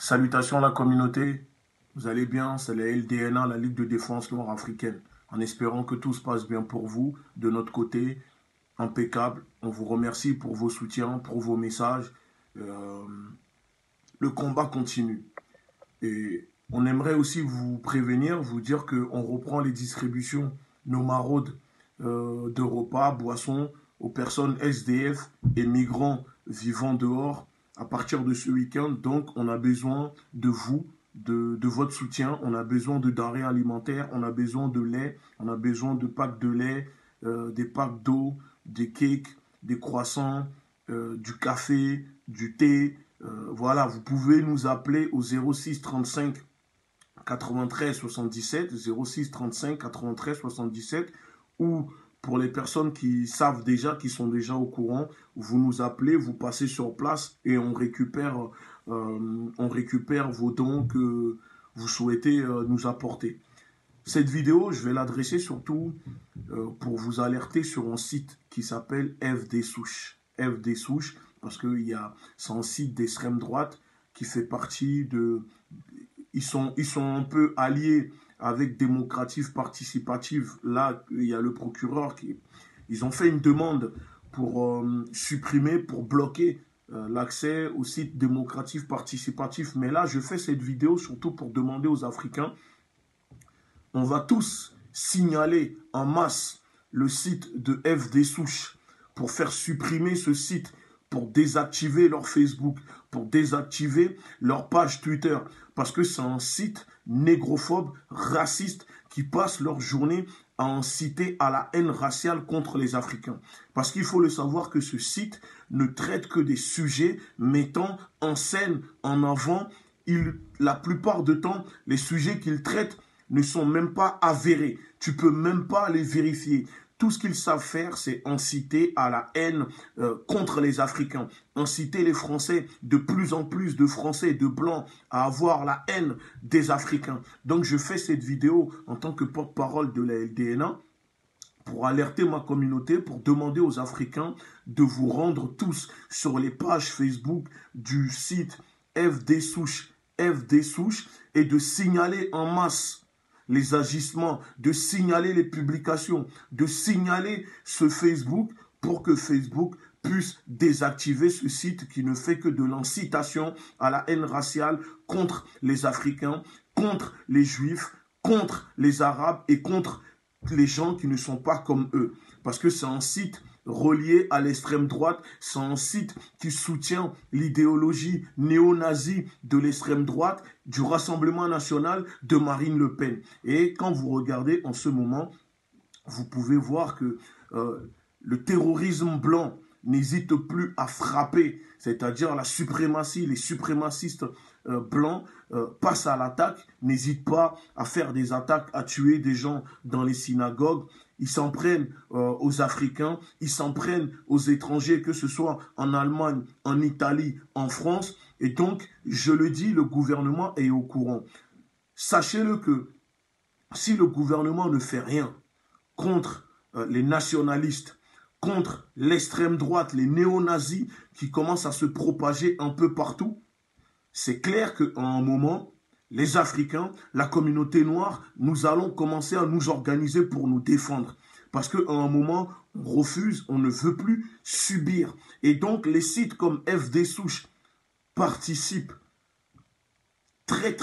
Salutations à la communauté, vous allez bien, c'est la LDNA, la Ligue de défense nord-africaine. En espérant que tout se passe bien pour vous, de notre côté, impeccable. On vous remercie pour vos soutiens, pour vos messages. Le combat continue. Et on aimerait aussi vous prévenir, vous dire qu'on reprend les distributions, nos maraudes de repas, boissons aux personnes SDF et migrants vivant dehors à partir de ce week-end. Donc, on a besoin de vous, de votre soutien. On a besoin de denrées alimentaires, on a besoin de lait, on a besoin de packs de lait, des packs d'eau, des cakes, des croissants, du café, du thé. Voilà, vous pouvez nous appeler au 06 35 93 77, 06 35 93 77, ou pour les personnes qui savent déjà, qui sont déjà au courant, vous nous appelez, vous passez sur place et on récupère vos dons que vous souhaitez nous apporter. Cette vidéo, je vais l'adresser surtout pour vous alerter sur un site qui s'appelle FD Souche. FD Souche, parce que c'est un site d'extrême droite qui fait partie de... Ils sont un peu alliés avec Démocrative Participative. Là, il y a le procureur qui... Ils ont fait une demande pour supprimer, pour bloquer l'accès au site Démocrative Participative. Mais là, je fais cette vidéo surtout pour demander aux Africains, on va tous signaler en masse le site de FD Souche pour faire supprimer ce site, pour désactiver leur Facebook, pour désactiver leur page Twitter. Parce que c'est un site négrophobe, raciste, qui passe leur journée à inciter à la haine raciale contre les Africains. Parce qu'il faut le savoir que ce site ne traite que des sujets mettant en scène, en avant. La plupart du temps, les sujets qu'il traite ne sont même pas avérés. Tu peux même pas les vérifier. Tout ce qu'ils savent faire, c'est inciter à la haine contre les Africains. Inciter les Français, de plus en plus de Français, de Blancs, à avoir la haine des Africains. Donc je fais cette vidéo en tant que porte-parole de la LDNA pour alerter ma communauté, pour demander aux Africains de vous rendre tous sur les pages Facebook du site FD Souche et de signaler en masse les agissements, de signaler les publications, de signaler ce Facebook pour que Facebook puisse désactiver ce site qui ne fait que de l'incitation à la haine raciale contre les Africains, contre les Juifs, contre les Arabes et contre les gens qui ne sont pas comme eux. Parce que c'est un site relié à l'extrême droite, c'est un site qui soutient l'idéologie néo-nazie de l'extrême droite, du Rassemblement national de Marine Le Pen. Et quand vous regardez en ce moment, vous pouvez voir que le terrorisme blanc n'hésite plus à frapper, c'est-à-dire la suprématie, les suprémacistes blancs passent à l'attaque, n'hésitent pas à faire des attaques, à tuer des gens dans les synagogues. Ils s'en prennent aux Africains, ils s'en prennent aux étrangers, que ce soit en Allemagne, en Italie, en France. Et donc, je le dis, le gouvernement est au courant. Sachez-le que si le gouvernement ne fait rien contre les nationalistes, contre l'extrême droite, les néo-nazis qui commencent à se propager un peu partout, c'est clair qu'à un moment, les Africains, la communauté noire, nous allons commencer à nous organiser pour nous défendre. Parce qu'à un moment, on refuse, on ne veut plus subir. Et donc, les sites comme FD Souche participent très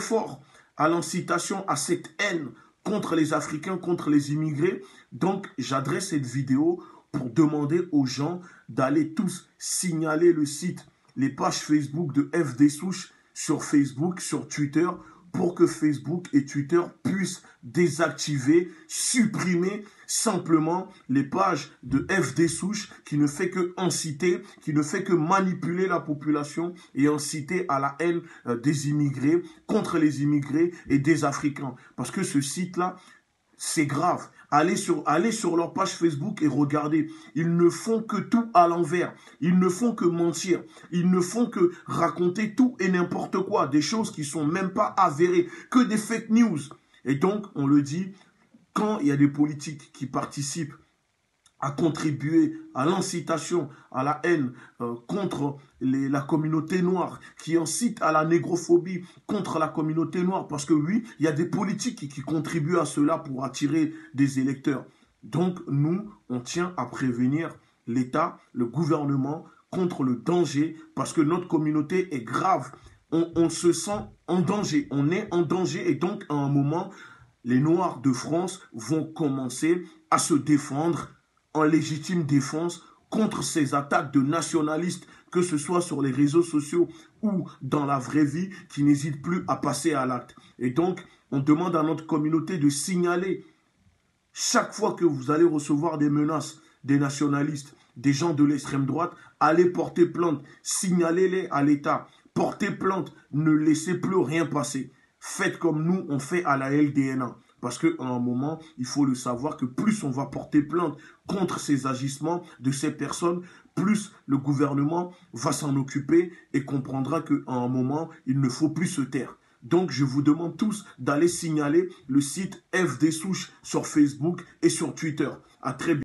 fort à l'incitation à cette haine contre les Africains, contre les immigrés. Donc, j'adresse cette vidéo pour demander aux gens d'aller tous signaler le site, les pages Facebook de FD Souche sur Facebook, sur Twitter, pour que Facebook et Twitter puissent désactiver, supprimer simplement les pages de FD Souche qui ne fait que inciter, qui ne fait que manipuler la population et inciter à la haine des immigrés, contre les immigrés et des Africains. Parce que ce site-là, c'est grave. Allez sur leur page Facebook et regardez. Ils ne font que tout à l'envers. Ils ne font que mentir. Ils ne font que raconter tout et n'importe quoi. Des choses qui ne sont même pas avérées. Que des fake news. Et donc, on le dit, quand il y a des politiques qui participent à contribuer à l'incitation, à la haine contre la communauté noire, qui incite à la négrophobie contre la communauté noire. Parce que oui, il y a des politiques qui contribuent à cela pour attirer des électeurs. Donc nous, on tient à prévenir l'État, le gouvernement, contre le danger, parce que notre communauté est grave. On se sent en danger, on est en danger, et donc à un moment, les Noirs de France vont commencer à se défendre en légitime défense contre ces attaques de nationalistes, que ce soit sur les réseaux sociaux ou dans la vraie vie, qui n'hésitent plus à passer à l'acte. Et donc, on demande à notre communauté de signaler chaque fois que vous allez recevoir des menaces des nationalistes, des gens de l'extrême droite, allez porter plainte, signalez-les à l'État, portez plainte, ne laissez plus rien passer. Faites comme nous, on fait à la LDNA. Parce qu'à un moment, il faut le savoir que plus on va porter plainte contre ces agissements de ces personnes, plus le gouvernement va s'en occuper et comprendra qu'à un moment, il ne faut plus se taire. Donc, je vous demande tous d'aller signaler le site FD Souche sur Facebook et sur Twitter. À très bientôt.